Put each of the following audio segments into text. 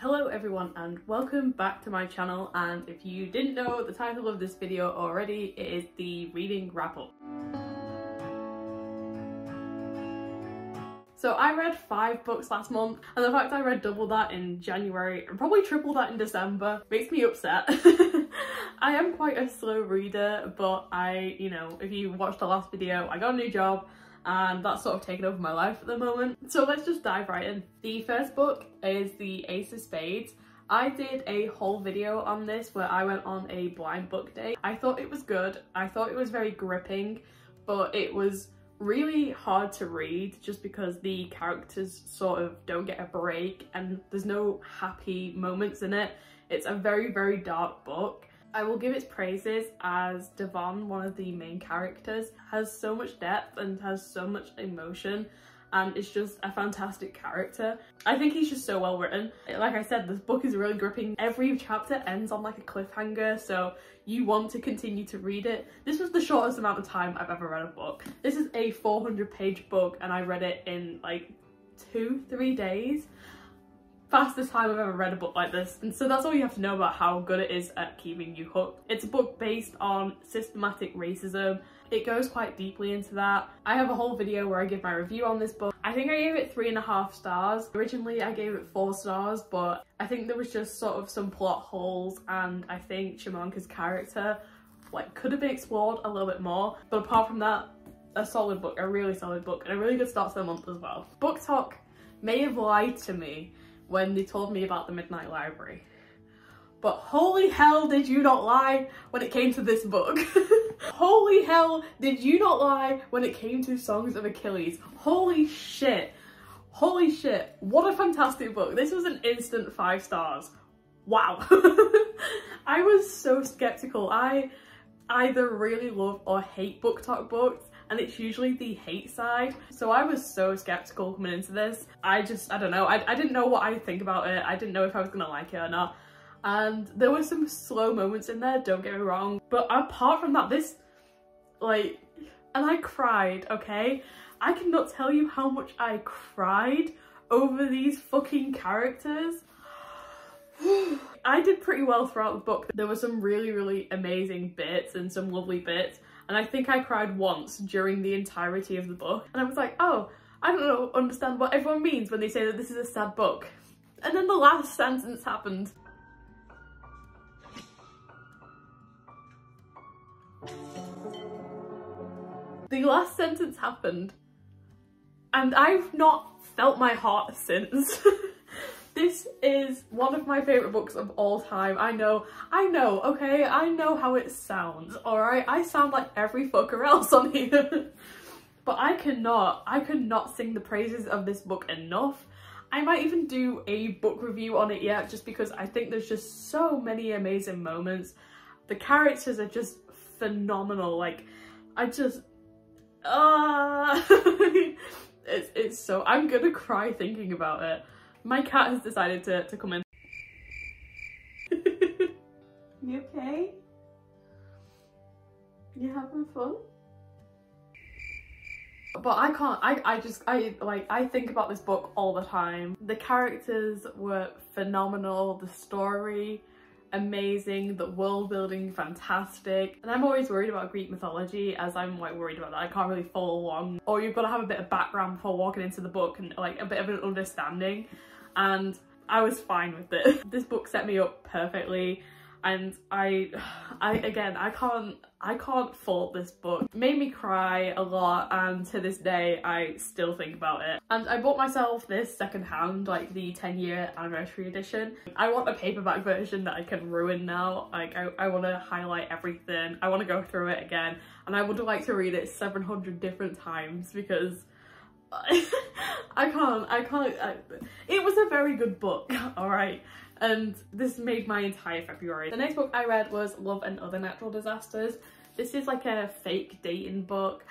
Hello everyone and welcome back to my channel, and if you didn't know the title of this video already, it is the reading wrap up. So I read 5 books last month, and the fact I read double that in January and probably triple that in December makes me upset. I am quite a slow reader, but if you watched the last video, I got a new job and that's sort of taken over my life at the moment. So let's just dive right in. The first book is the Ace of Spades. I did a whole video on this where I went on a blind book day. I thought it was good. I thought it was very gripping, but it was really hard to read just because the characters sort of don't get a break and there's no happy moments in it. It's a very, very dark book. I will give its praises as Devon, one of the main characters, has so much depth and has so much emotion, and it's just a fantastic character. I think he's just so well written. Like I said, this book is really gripping. Every chapter ends on like a cliffhanger, so you want to continue to read it. This was the shortest amount of time I've ever read a book. This is a 400-page book and I read it in like 2-3 days. Fastest time I've ever read a book like this, and so that's all you have to know about how good it is at keeping you hooked. It's a book based on systematic racism. It goes quite deeply into that. I have a whole video where I give my review on this book. I think I gave it 3.5 stars. Originally I gave it 4 stars, but I think there was just sort of some plot holes, and I think Shamanka's character could have been explored a little bit more. But apart from that, a solid book, a really solid book, and a really good start to the month as well. Book Talk may have lied to me when they told me about the Midnight Library, but holy hell did you not lie when it came to this book. Holy hell did you not lie when it came to Songs of Achilles. Holy shit, what a fantastic book. This was an instant 5 stars. Wow. I was so skeptical. I either really love or hate Book Talk books, and it's usually the hate side. So I was so skeptical coming into this. I don't know. I didn't know what I'd think about it. I didn't know if I was gonna like it or not. And there were some slow moments in there, don't get me wrong. But apart from that, this, and I cried, okay? I cannot tell you how much I cried over these fucking characters. I did pretty well throughout the book. There were some really, really amazing bits and some lovely bits. And I think I cried once during the entirety of the book. And I was like, oh, I don't understand what everyone means when they say that this is a sad book. And then the last sentence happened. The last sentence happened. And I've not felt my heart since. This is one of my favourite books of all time. I know, okay? I know how it sounds, alright? I sound like every fucker else on here. But I could not sing the praises of this book enough. I might even do a book review on it yet, just because I think there's just so many amazing moments. The characters are just phenomenal. It's so, I'm gonna cry thinking about it. My cat has decided to come in. You okay? You having fun? But I can't, I think about this book all the time. The characters were phenomenal, the story amazing, the world building fantastic, and I'm always worried about Greek mythology, as I'm worried about that. I can't really follow along, or you've got to have a bit of background before walking into the book and a bit of an understanding, and I was fine with it. This book set me up perfectly, and I can't fault this book. It made me cry a lot, and to this day I still think about it. And I bought myself this secondhand, the 10-year anniversary edition. I want a paperback version that I can ruin now. I want to highlight everything. I want to go through it again, and I would like to read it 700 different times because I can't. It was a very good book, alright? And this made my entire February. The next book I read was Love and Other Natural Disasters. This is like a fake dating book.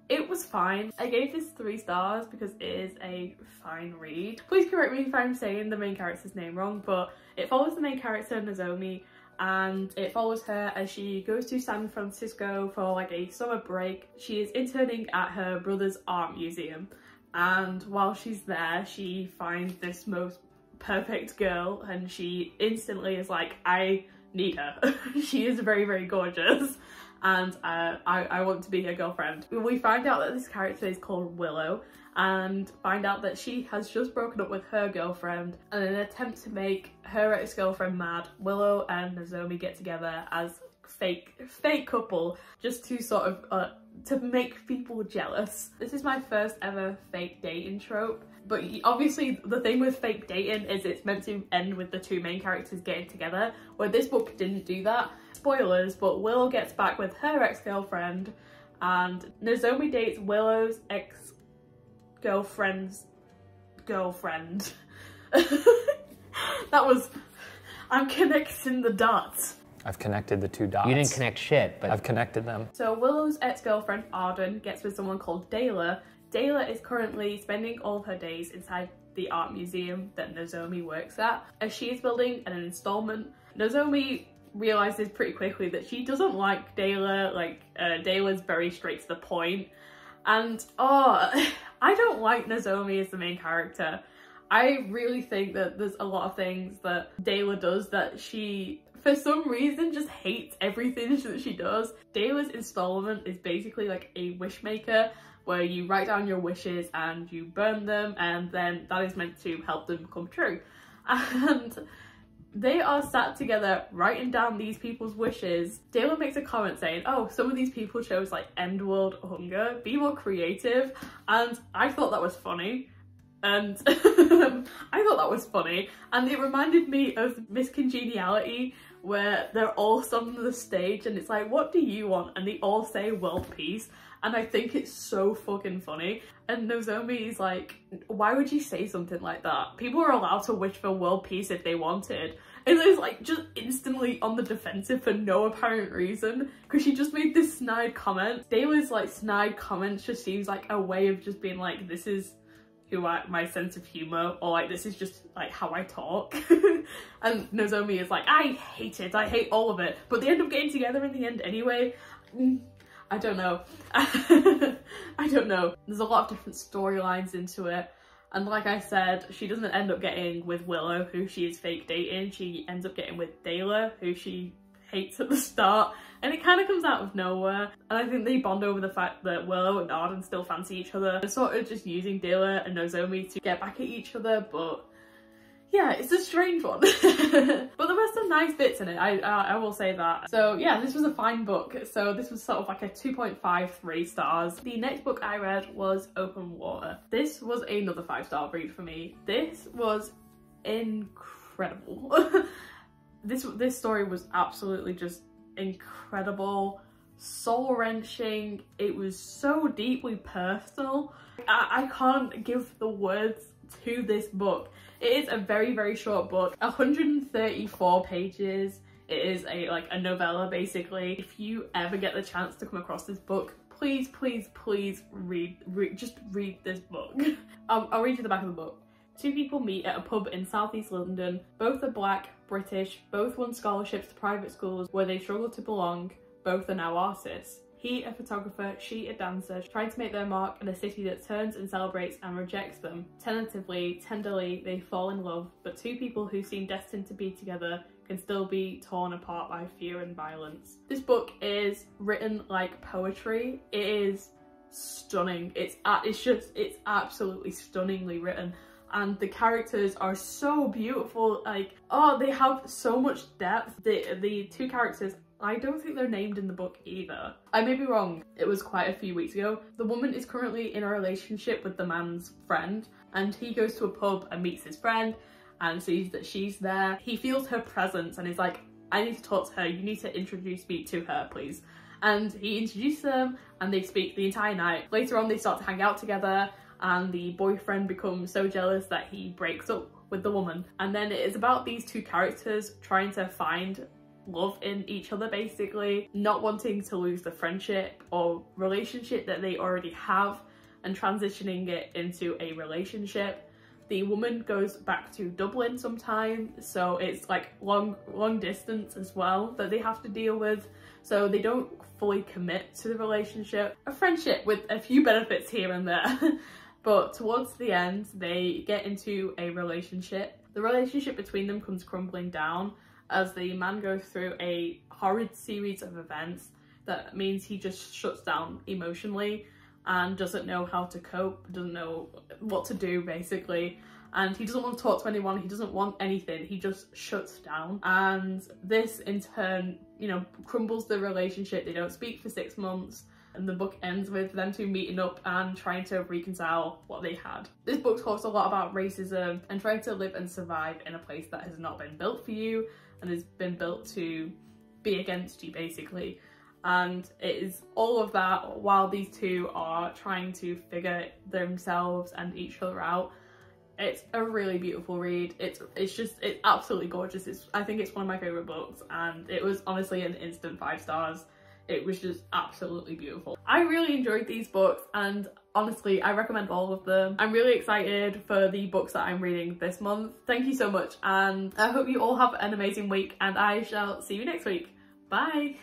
It was fine. I gave this 3 stars because it is a fine read. Please correct me if I'm saying the main character's name wrong, but it follows the main character, Nozomi, and it follows her as she goes to San Francisco for a summer break. She is interning at her brother's art museum, and while she's there she finds this most perfect girl, and she instantly is like, I need her. She is very, very gorgeous, and I want to be her girlfriend. We find out that this character is called Willow, and find out that she has just broken up with her girlfriend, and in an attempt to make her ex-girlfriend mad, Willow and Nozomi get together as fake couple, just to sort of to make people jealous. This is my first ever fake dating trope, but obviously the thing with fake dating is it's meant to end with the two main characters getting together, where this book didn't do that. Spoilers, but Willow gets back with her ex-girlfriend, and Nozomi dates Willow's ex-girlfriend's girlfriend. I'm connecting the dots. I've connected the two dots. You didn't connect shit, but I've connected them. So Willow's ex-girlfriend Arden gets with someone called Dayla. Dayla is currently spending all of her days inside the art museum that Nozomi works at. As she is building an installment, Nozomi realizes pretty quickly that she doesn't like Dayla. Dayla's very straight to the point. And I don't like Nozomi as the main character. I really think that there's a lot of things that Dayla does that she, for some reason, just hates everything that she does. Dayla's installment is basically like a wish maker, where you write down your wishes and you burn them, and then that is meant to help them come true. And they are sat together writing down these people's wishes. Dayla makes a comment saying, oh, some of these people chose like end world hunger, be more creative, and I thought that was funny. And I thought that was funny, and it reminded me of Miss Congeniality, where they're all on the stage and it's like, what do you want? And they all say world peace, and I think it's so fucking funny. And Nozomi is like, why would you say something like that? People are allowed to wish for world peace if they wanted. And it's like just instantly on the defensive for no apparent reason, because she just made this snide comment. Dayla's like snide comments just seems like a way of just being like, this is my sense of humor, or like this is just like how I talk. And Nozomi is like, I hate it, I hate all of it, but they end up getting together in the end anyway. I don't know. I don't know. There's a lot of different storylines into it, and like I said, she doesn't end up getting with Willow, who she is fake dating. She ends up getting with Dayla, who she hates at the start, and it kind of comes out of nowhere. And I think they bond over the fact that Willow and Arden still fancy each other. They're sort of just using Dayla and Nozomi to get back at each other, but yeah, it's a strange one. But there were some nice bits in it, I will say that. So yeah, this was a fine book. So this was sort of like a 2.53 stars. The next book I read was Open Water. This was another 5-star read for me. This was incredible. This story was absolutely just incredible, soul-wrenching. It was so deeply personal. I can't give the words to this book. It is a very, very short book, 134 pages. It is a novella basically. If you ever get the chance to come across this book, please, please, please just read this book. I'll read you the back of the book. Two people meet at a pub in southeast London. Both are black, British, both won scholarships to private schools where they struggle to belong. Both are now artists. He a photographer, she a dancer, trying to make their mark in a city that turns and celebrates and rejects them. Tentatively, tenderly, they fall in love, but two people who seem destined to be together can still be torn apart by fear and violence. This book is written like poetry. It is stunning. It's absolutely stunningly written. And the characters are so beautiful, like, oh, they have so much depth. The two characters, I don't think they're named in the book either. I may be wrong, it was quite a few weeks ago. The woman is currently in a relationship with the man's friend, and he goes to a pub and meets his friend and sees that she's there. He feels her presence and is like, I need to talk to her, you need to introduce me to her, please. And he introduces them and they speak the entire night. Later on they start to hang out together, and the boyfriend becomes so jealous that he breaks up with the woman. And then it is about these two characters trying to find love in each other, basically, not wanting to lose the friendship or relationship that they already have and transitioning it into a relationship. The woman goes back to Dublin sometime, so it's like long distance as well that they have to deal with, so they don't fully commit to the relationship. A friendship with a few benefits here and there. But towards the end, they get into a relationship, The relationship between them comes crumbling down as the man goes through a horrid series of events that means he just shuts down emotionally and doesn't know how to cope, doesn't know what to do basically. And he doesn't want to talk to anyone, he doesn't want anything, he just shuts down. And this in turn, you know, crumbles the relationship. They don't speak for 6 months, and the book ends with them two meeting up and trying to reconcile what they had. This book talks a lot about racism and trying to live and survive in a place that has not been built for you and has been built to be against you basically. And it is all of that while these two are trying to figure themselves and each other out. It's a really beautiful read. It's absolutely gorgeous. I think it's one of my favourite books, and it was honestly an instant 5 stars. It was just absolutely beautiful. I really enjoyed these books, and honestly I recommend all of them. I'm really excited for the books that I'm reading this month. Thank you so much, and I hope you all have an amazing week, and I shall see you next week. Bye!